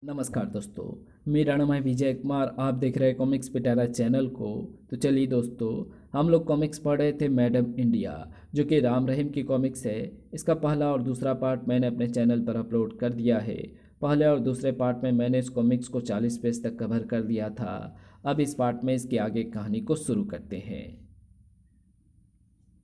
नमस्कार दोस्तों। मेरा नाम है विजय कुमार। आप देख रहे हैं कॉमिक्स पिटारा चैनल को। तो चलिए दोस्तों, हम लोग कॉमिक्स पढ़ रहे थे मैडम इंडिया, जो कि राम रहीम की कॉमिक्स है। इसका पहला और दूसरा पार्ट मैंने अपने चैनल पर अपलोड कर दिया है। पहले और दूसरे पार्ट में मैंने इस कॉमिक्स को 40 पेज तक कवर कर दिया था। अब इस पार्ट में इसकी आगे कहानी को शुरू करते हैं।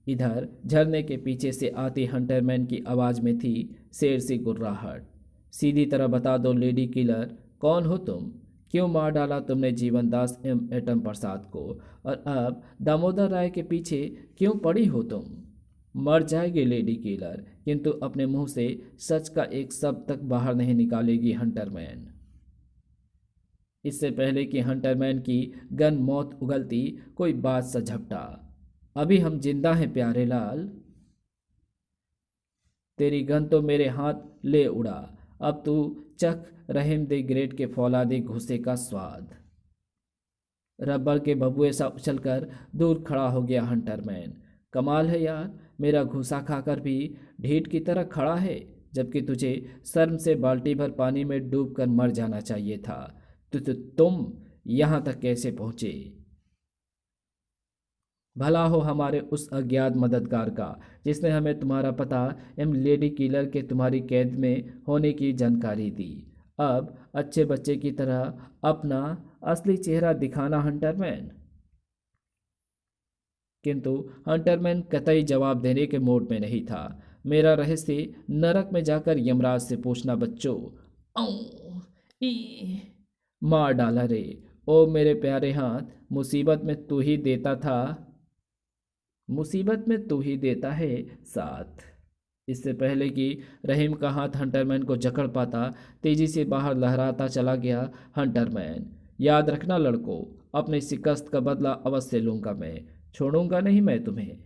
इधर झरने के पीछे से आती हंटरमैन की आवाज़ में थी शेर सी गुर्राहट। सीधी तरह बता दो लेडी किलर, कौन हो तुम? क्यों मार डाला तुमने जीवन दास एम एटम प्रसाद को? और अब दामोदर राय के पीछे क्यों पड़ी हो तुम? मर जाएगी लेडी किलर, किंतु अपने मुंह से सच का एक शब्द तक बाहर नहीं निकालेगी हंटरमैन। इससे पहले कि हंटरमैन की गन मौत उगलती, कोई बात सा झपटा। अभी हम जिंदा हैं प्यारे लाल। तेरी गन तो मेरे हाथ ले उड़ा। अब तू चख रहीम दे ग्रेट के फौलादी घुसे का स्वाद। रबर के बबुए सा उछलकर दूर खड़ा हो गया हंटरमैन। कमाल है यार, मेरा घुसा खाकर भी ढीठ की तरह खड़ा है, जबकि तुझे शर्म से बाल्टी भर पानी में डूब कर मर जाना चाहिए था। तुम यहाँ तक कैसे पहुँचे? भला हो हमारे उस अज्ञात मददगार का, जिसने हमें तुम्हारा पता एम लेडी किलर के तुम्हारी कैद में होने की जानकारी दी। अब अच्छे बच्चे की तरह अपना असली चेहरा दिखाना हंटरमैन। किंतु हंटरमैन कतई जवाब देने के मूड में नहीं था। मेरा रहस्य नरक में जाकर यमराज से पूछना बच्चों। औ ई मार डाला रे। ओ मेरे प्यारे हाथ, मुसीबत में तू ही देता था। मुसीबत में तू ही देता है साथ। इससे पहले कि रहीम का हाथ हंटरमैन को जकड़ पाता, तेजी से बाहर लहराता चला गया हंटरमैन। याद रखना लड़कों, अपनी शिकस्त का बदला अवश्य लूंगा मैं। छोड़ूंगा नहीं मैं तुम्हें।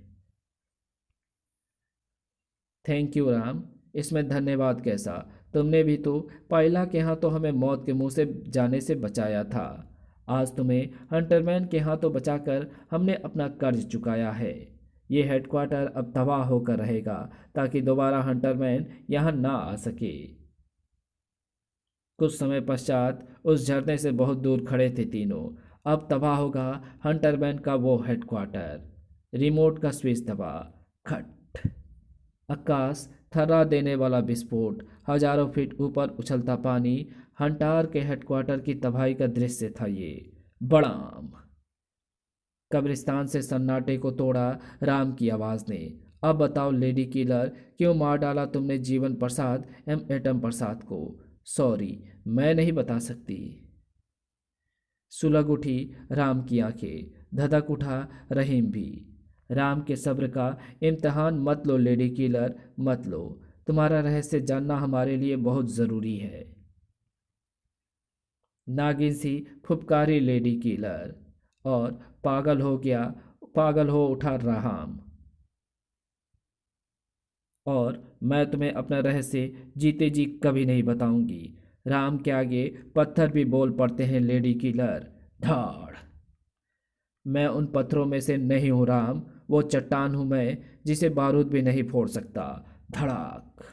Thank you Ram. इसमें धन्यवाद कैसा? तुमने भी तो पायला के हाथों हमें मौत के मुंह से जाने से बचाया था। आज तुम्हें हंटरमैन के हाथों बचाकर हमने अपना कर्ज चुकाया है। ये हेडक्वार्टर अब तबाह होकर रहेगा, ताकि दोबारा हंटरमैन यहाँ ना आ सके। कुछ समय पश्चात उस झरने से बहुत दूर खड़े थे तीनों। अब तबाह होगा हंटरमैन का वो हेडक्वार्टर। रिमोट का स्विच दबा। खट। आकाश थर्रा देने वाला विस्फोट, हजारों फीट ऊपर उछलता पानी। हंटार के हेडक्वार्टर की तबाही का दृश्य था ये। बड़ाम। कब्रिस्तान से सन्नाटे को तोड़ा राम की आवाज ने। अब बताओ लेडी किलर, क्यों मार डाला तुमने जीवन प्रसाद एम एटम प्रसाद को? सॉरी, मैं नहीं बता सकती। सुलग उठी राम की आंखें, धधक उठा रहीम भी। राम के सब्र का इम्तहान मत लो लेडी किलर, मत लो। तुम्हारा रहस्य जानना हमारे लिए बहुत ज़रूरी है। नागिन सी फुफकारी लेडी किलर। और पागल हो गया, पागल हो उठा राम। और मैं तुम्हें अपना रहस्य जीते जी कभी नहीं बताऊंगी। राम के आगे पत्थर भी बोल पड़ते हैं लेडी किलर। धाड़। मैं उन पत्थरों में से नहीं हूं राम। वो चट्टान हूं मैं, जिसे बारूद भी नहीं फोड़ सकता। धड़ाक।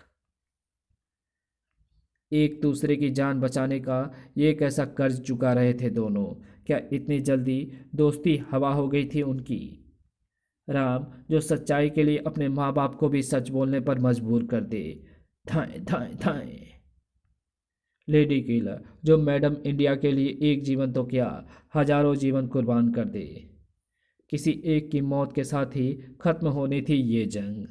एक दूसरे की जान बचाने का ये कैसा कर्ज चुका रहे थे दोनों? क्या इतनी जल्दी दोस्ती हवा हो गई थी उनकी? राम, जो सच्चाई के लिए अपने माँ बाप को भी सच बोलने पर मजबूर कर दे। थाए थाए थाए। लेडी किलर, जो मैडम इंडिया के लिए एक जीवन तो क्या, हजारों जीवन कुर्बान कर दे। किसी एक की मौत के साथ ही खत्म होनी थी ये जंग।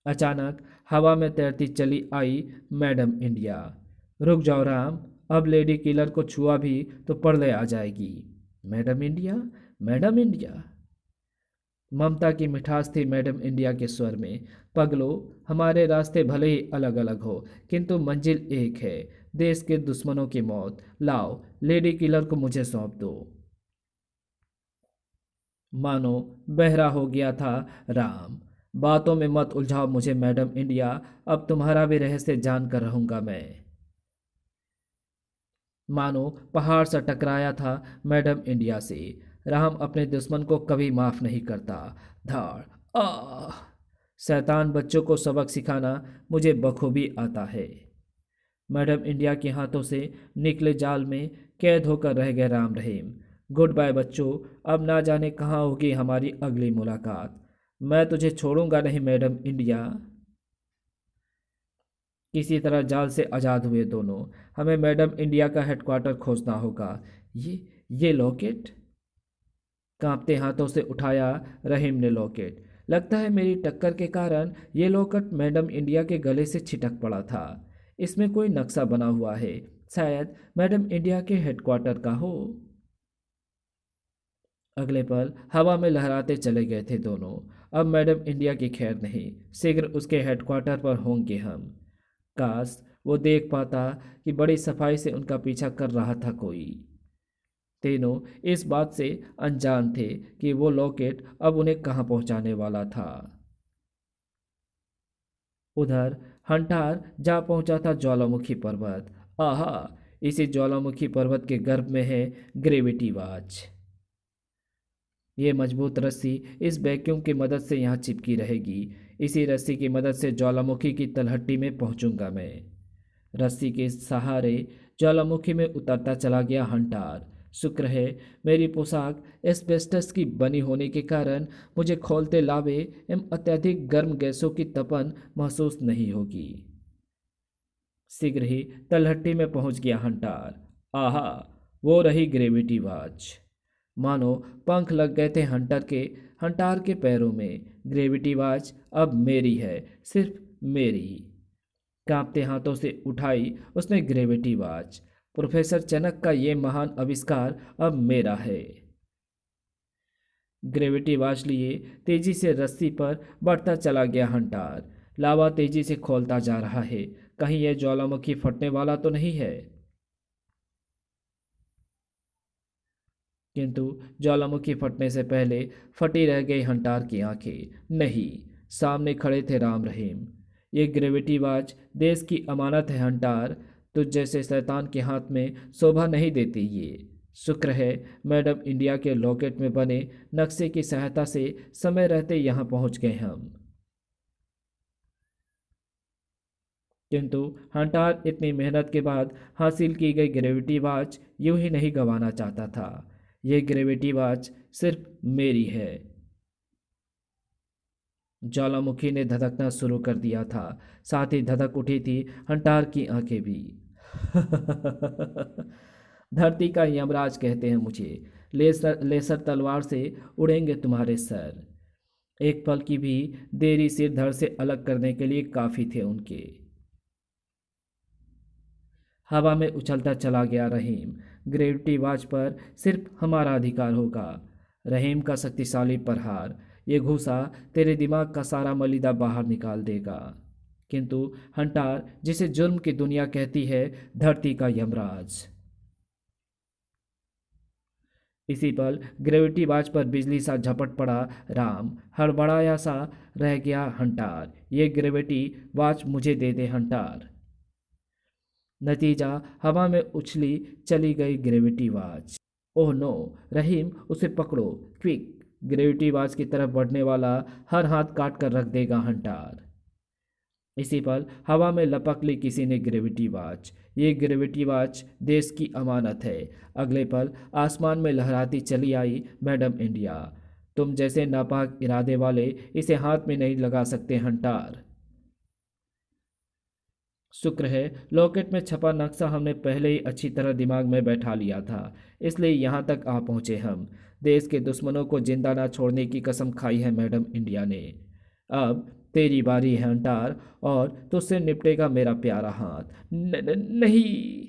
अचानक हवा में तैरती चली आई मैडम इंडिया। रुक जाओ राम, अब लेडी किलर को छुआ भी तो प्रलय आ जाएगी। Madam India, madam India. ममता की मिठास थी मैडम इंडिया के स्वर में। पगलो, हमारे रास्ते भले ही अलग अलग हो, किंतु मंजिल एक है। देश के दुश्मनों की मौत। लाओ, लेडी किलर को मुझे सौंप दो। मानो बहरा हो गया था राम। बातों में मत उलझाओ मुझे मैडम इंडिया, अब तुम्हारा भी रहस्य जान कर रहूंगा मैं। मानो पहाड़ सा टकराया था मैडम इंडिया से। राम अपने दुश्मन को कभी माफ नहीं करता। धाड़। शैतान बच्चों को सबक सिखाना मुझे बखूबी आता है। मैडम इंडिया के हाथों से निकले जाल में कैद होकर रह गए राम रहीम। गुड बाय बच्चों, अब ना जाने कहाँ होगी हमारी अगली मुलाकात। मैं तुझे छोड़ूंगा नहीं मैडम इंडिया। किसी तरह जाल से आज़ाद हुए दोनों। हमें मैडम इंडिया का हेडक्वार्टर खोजना होगा। ये लॉकेट। कांपते हाथों से उठाया रहीम ने लॉकेट। लगता है मेरी टक्कर के कारण ये लॉकेट मैडम इंडिया के गले से छिटक पड़ा था। इसमें कोई नक्शा बना हुआ है, शायद मैडम इंडिया के हेडक्वार्टर का हो। अगले पल हवा में लहराते चले गए थे दोनों। अब मैडम इंडिया की खैर नहीं, शीघ्र उसके हेडक्वार्टर पर होंगे हम। काश वो देख पाता कि बड़ी सफाई से उनका पीछा कर रहा था कोई। तीनों इस बात से अनजान थे कि वो लॉकेट अब उन्हें कहाँ पहुंचाने वाला था। उधर हंटार जा पहुंचा था ज्वालामुखी पर्वत। आहा, इसी ज्वालामुखी पर्वत के गर्भ में है ग्रेविटी वॉच। ये मजबूत रस्सी इस वैक्यूम की मदद से यहाँ चिपकी रहेगी। इसी रस्सी की मदद से ज्वालामुखी की तलहटी में पहुंचूंगा मैं। रस्सी के सहारे ज्वालामुखी में उतरता चला गया हंटार। शुक्र है मेरी पोशाक एस्बेस्टस की बनी होने के कारण मुझे खौलते लावे एवं अत्यधिक गर्म गैसों की तपन महसूस नहीं होगी। शीघ्र ही तलहटी में पहुंच गया हंटार। आहा, वो रही ग्रेविटी वॉच। मानो पंख लग गए थे हंटार के पैरों में। ग्रेविटी वॉच अब मेरी है, सिर्फ मेरी। कांपते हाथों से उठाई उसने ग्रेविटी वॉच। प्रोफेसर चनक का ये महान आविष्कार अब मेरा है। ग्रेविटी वॉच लिए तेजी से रस्सी पर बढ़ता चला गया हंटार। लावा तेजी से खोलता जा रहा है। कहीं यह ज्वालामुखी फटने वाला तो नहीं है। किंतु ज्वालामुखी फटने से पहले फटी रह गई हंटार की आंखें। नहीं, सामने खड़े थे राम रहीम। ये ग्रेविटी वॉच देश की अमानत है हंटार, तुझ जैसे शैतान के हाथ में शोभा नहीं देती ये। शुक्र है मैडम इंडिया के लॉकेट में बने नक्शे की सहायता से समय रहते यहाँ पहुँच गए हम। किंतु हंटार इतनी मेहनत के बाद हासिल की गई ग्रेविटी वॉच यूं ही नहीं गंवाना चाहता था। यह ग्रेविटी वॉच सिर्फ मेरी है। ज्वालामुखी ने धधकना शुरू कर दिया था, साथ ही धधक उठी थी हंटार की आंखें भी। धरती का यमराज कहते हैं मुझे। लेसर तलवार से उड़ेंगे तुम्हारे सर। एक पल की भी देरी सिर धड़ से अलग करने के लिए काफी थे उनके। हवा में उछलता चला गया रहीम। ग्रेविटी वॉच पर सिर्फ हमारा अधिकार होगा। रहीम का शक्तिशाली प्रहार, ये घूसा तेरे दिमाग का सारा मलिदा बाहर निकाल देगा। किंतु हंटार, जिसे जुर्म की दुनिया कहती है, धरती का यमराज। इसी पल ग्रेविटी वॉच पर बिजली सा झपट पड़ा। राम हड़बड़ाया सा रह गया हंटार। ये ग्रेविटी वॉच मुझे दे दे हंटार। नतीजा, हवा में उछली चली गई ग्रेविटी वॉच। ओह नो, रहीम उसे पकड़ो, क्विक। ग्रेविटी वॉच की तरफ बढ़ने वाला हर हाथ काट कर रख देगा हंटार। इसी पल हवा में लपक ली किसी ने ग्रेविटी वॉच। ये ग्रेविटी वॉच देश की अमानत है। अगले पल आसमान में लहराती चली आई मैडम इंडिया। तुम जैसे नापाक इरादे वाले इसे हाथ में नहीं लगा सकते हंटार। शुक्र है लॉकेट में छपा नक्शा हमने पहले ही अच्छी तरह दिमाग में बैठा लिया था, इसलिए यहाँ तक आ पहुँचे हम। देश के दुश्मनों को जिंदा ना छोड़ने की कसम खाई है मैडम इंडिया ने। अब तेरी बारी है हंटार, और तुझसे निपटेगा मेरा प्यारा हाथ। नहीं।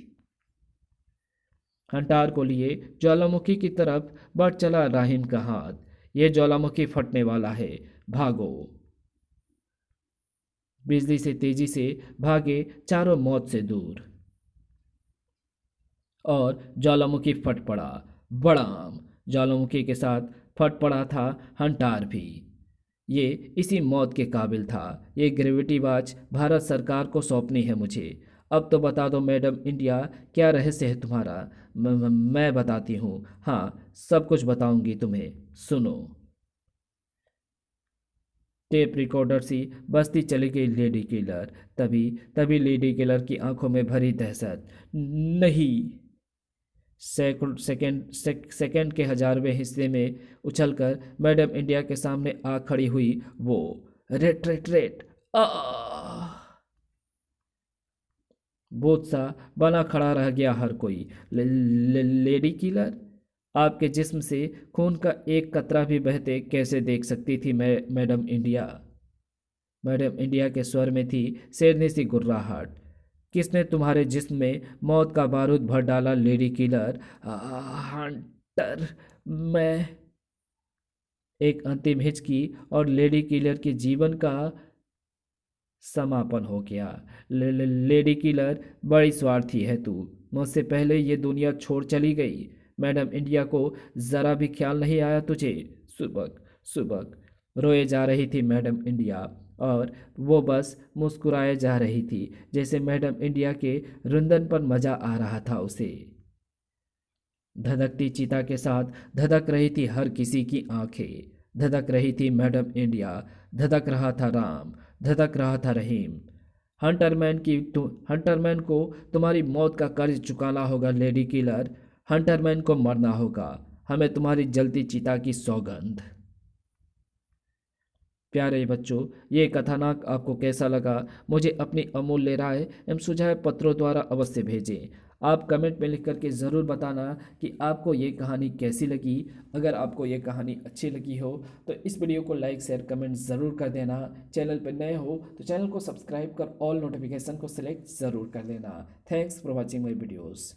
हंटार को लिए ज्वालामुखी की तरफ बढ़ चला राहिम का हाथ। यह ज्वालामुखी फटने वाला है, भागो। बिजली से तेजी से भागे चारों मौत से दूर। और ज्वालामुखी फट पड़ा। बड़ाम। ज्वालामुखी के साथ फट पड़ा था हंटार भी। ये इसी मौत के काबिल था। ये ग्रेविटी वॉच भारत सरकार को सौंपनी है मुझे। अब तो बता दो मैडम इंडिया, क्या रहस्य है तुम्हारा? मैं बताती हूँ, हाँ सब कुछ बताऊंगी तुम्हें, सुनो। टेप रिकॉर्डर सी बजती चली गई लेडी किलर। तभी तभी लेडी किलर की आंखों में भरी दहशत। नहीं। सेकंड के हजारवें हिस्से में उछलकर मैडम इंडिया के सामने आ खड़ी हुई वो। रेट रेट रेट आ बोझ सा बना खड़ा रह गया हर कोई। लेडी किलर, आपके जिस्म से खून का एक कतरा भी बहते कैसे देख सकती थी मैडम इंडिया। मैडम इंडिया के स्वर में थी शेरनी सी गुर्राहट। किसने तुम्हारे जिस्म में मौत का बारूद भर डाला लेडी किलर? हंटर। मैं। एक अंतिम हिचकी और लेडी किलर के जीवन का समापन हो गया। लेडी किलर, बड़ी स्वार्थी है तू। मुझसे पहले ये दुनिया छोड़ चली गई। मैडम इंडिया को जरा भी ख्याल नहीं आया तुझे। सुबक सुबक रोए जा रही थी मैडम इंडिया, और वो बस मुस्कुराए जा रही थी, जैसे मैडम इंडिया के रुंदन पर मजा आ रहा था उसे। धधकती चिता के साथ धधक रही थी हर किसी की आंखें। धधक रही थी मैडम इंडिया, धधक रहा था राम, धधक रहा था रहीम। हंटरमैन को तुम्हारी मौत का कर्ज चुकाना होगा लेडी किलर। हंटरमैन को मरना होगा। हमें तुम्हारी जलती चिता की सौगंध। प्यारे बच्चों, ये कथानक आपको कैसा लगा? मुझे अपनी अमूल्य राय एवं सुझाव पत्रों द्वारा अवश्य भेजें। आप कमेंट में लिख करके ज़रूर बताना कि आपको ये कहानी कैसी लगी। अगर आपको ये कहानी अच्छी लगी हो तो इस वीडियो को लाइक शेयर कमेंट ज़रूर कर देना। चैनल पर नए हो तो चैनल को सब्सक्राइब कर ऑल नोटिफिकेशन को सिलेक्ट ज़रूर कर देना। Thanks for watching my videos.